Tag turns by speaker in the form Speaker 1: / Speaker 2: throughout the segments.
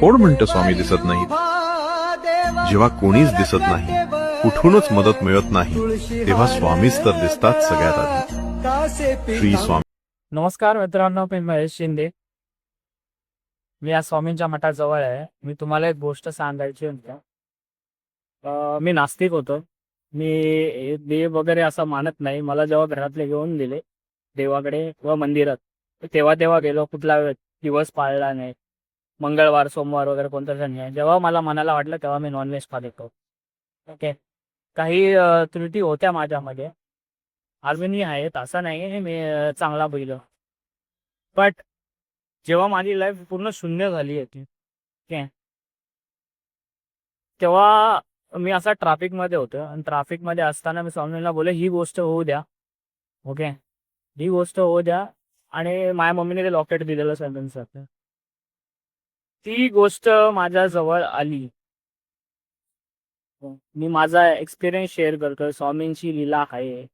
Speaker 1: कोण म्हणतं स्वामी दिसत नाहीत? जेव्हा कोणीच दिसत नाही, कुठूनच मदत मिळत नाही, तेव्हा स्वामीच तर दिसतात सगळ्यात आधी. श्री स्वामी.
Speaker 2: नमस्कार मित्रांनो, मी महेश शिंदे. मी या स्वामींच्या मठाजवळ आहे. मी तुम्हाला एक गोष्ट सांगायची होती. मी नास्तिक होतो. मी देव वगैरे असं मानत नाही. मला जेव्हा घरातले घेऊन गेले देवाकडे किंवा मंदिरात, तेव्हा गेलो. कुठला दिवस पाळला नाही. मंगळवार, सोमवार वगैरे कोणता सण नाही. जेव्हा मला मनाला वाटलं तेव्हा मी नॉनव्हेज खात होतो. ओके. काही त्रुटी होत्या माझ्यामध्ये. आज मी आहेत असं नाही, मी चांगला बैल. बट जेव्हा माझी लाईफ पूर्ण शून्य झाली होती, ओके, तेव्हा मी असा ट्रॅफिकमध्ये होतो आणि ट्रॅफिकमध्ये असताना मी स्वामींना बोलले, ही गोष्ट होऊ द्या. ओके, ही गोष्ट होऊ द्या. आणि माझ्या मम्मीने ते लॉकेट दिलेलं स्वामींचं. ती गोष्ट माझ्याजवळ आली. मी माझा एक्सपिरियन्स शेअर करतोय. स्वामींची लीला आहे.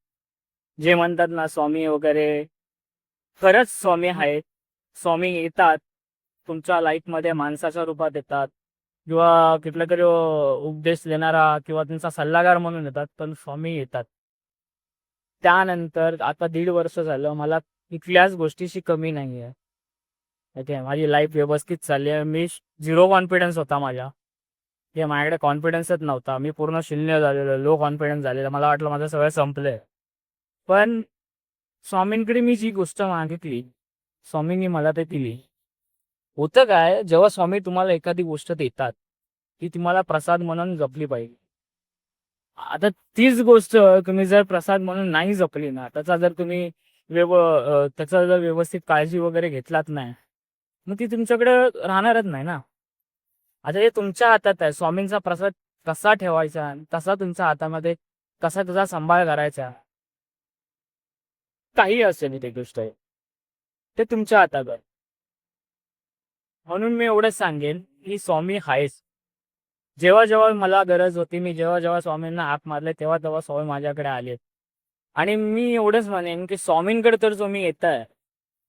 Speaker 2: जे म्हणतात ना स्वामी वगैरे, खरंच स्वामी आहेत. स्वामी येतात तुमच्या लाईफमध्ये, माणसाच्या रूपात येतात किंवा कुठला तरी उपदेश देणारा किंवा तुमचा सल्लागार म्हणून येतात, पण स्वामी येतात. त्यानंतर आता 1.5 वर्ष झालं, मला कुठल्याच गोष्टीची कमी नाही आहे. ओके, माझी लाईफ व्यवस्थित चालली आहे. मी 0 कॉन्फिडन्स होता माझ्या, की माझ्याकडे कॉन्फिडन्सच नव्हता. मी पूर्ण शून्य झालेलो, लो कॉन्फिडन्स झालेला. मला वाटलं माझं सगळं संपलंय. पण स्वामींकडे मी जी गोष्ट मागितली, स्वामींनी मला ते दिली. होतं काय, जेव्हा स्वामी तुम्हाला एखादी गोष्ट देतात, ती तुम्हाला प्रसाद म्हणून जपली पाहिजे. आता तीच गोष्ट तुम्ही जर प्रसाद म्हणून नाही जपली ना, त्याचा जर तुम्ही त्याचा जर व्यवस्थित काळजी वगैरे घेतलात नाही, मग ती तुमच्याकडे राहणारच नाही ना. आता हे तुमच्या हातात आहे. स्वामींचा प्रसाद कसा ठेवायचा, कसा तुमच्या हातामध्ये, कसा त्याचा सांभाळ करायचा, काही असेल ते गोष्ट आहे, ते तुमच्या हातात आहे. म्हणून मी एवढंच सांगेन की स्वामी आहेच. जेव्हा जेव्हा मला गरज होती, मी जेव्हा जेव्हा स्वामींना हाक मारले, तेव्हा तेव्हा स्वामी माझ्याकडे आलेत. आणि मी एवढंच म्हणेन की स्वामींकडे तर तुम्ही येताय,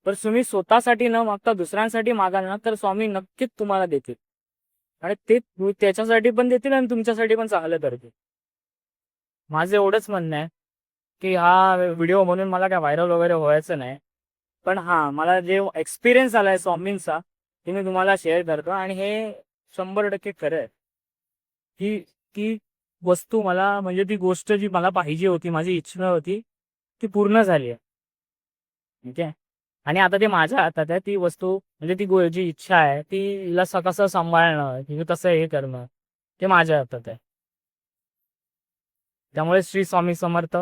Speaker 2: तर तुम्ही स्वतःसाठी न मागता दुसऱ्यांसाठी मागाल ना, तर स्वामी नक्कीच तुम्हाला देतील. आणि ते त्याच्यासाठी पण देतील आणि तुमच्यासाठी पण चांगलं करतील. माझं एवढंच म्हणणं आहे की हा व्हिडिओ म्हणून मला काय व्हायरल वगैरे व्हायचं नाही, पण हां, मला जे एक्सपिरियन्स आलाय स्वामींचा, ते मी तुम्हाला शेअर करतो. आणि हे 100% खरं आहे. ही ती वस्तू मला, म्हणजे ती गोष्ट जी मला पाहिजे होती, माझी इच्छा होती, ती पूर्ण झाली आहे. ठीक आहे. आणि आता ते माझ्या हातात आहे. ती वस्तू, म्हणजे ती जी इच्छा आहे, तिला कसं सांभाळणं, तिला कसं हे करणं, ते माझ्या हातात आहे. त्यामुळे श्री स्वामी समर्थ.